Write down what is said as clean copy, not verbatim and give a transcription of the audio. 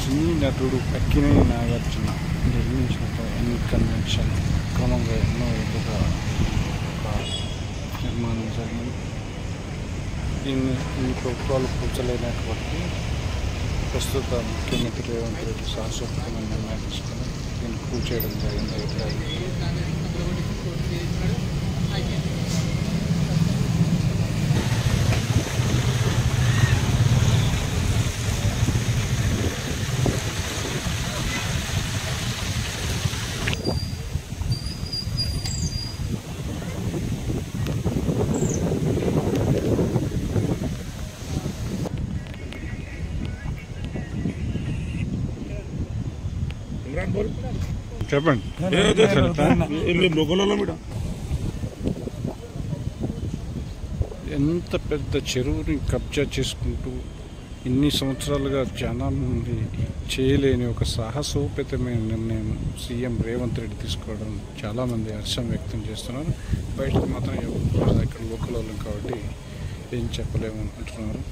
సినీ నటుడు అక్కినేని నాగార్జున నిర్మించిన ఎన్ని కన్వెన్షన్ క్రమంగా ఎన్నో ఏళ్ళుగా ఒక నిర్మాణం జరిగింది. దీన్ని ఈ ప్రభుత్వాలు కూర్చోలేనటువంటి ప్రస్తుత ముఖ్యమంత్రి రేవంత్ రెడ్డి సాహసోపేతమైన నిర్ణయం తీసుకుని దీన్ని కూర్చేయడం జరిగింది. చెప్పండి. ఎంత పెద్ద చెరువుని కబ్జా చేసుకుంటూ ఇన్ని సంవత్సరాలుగా జనాల నుండి చేయలేని ఒక సాహసోపేతమైన నిర్ణయం సీఎం రేవంత్ రెడ్డి తీసుకోవడం చాలామంది హర్షం వ్యక్తం చేస్తున్నారు. బయటకు మాత్రం ఇక్కడ లోకల్ వాళ్ళం కాబట్టి ఏం చెప్పలేము అంటున్నారు.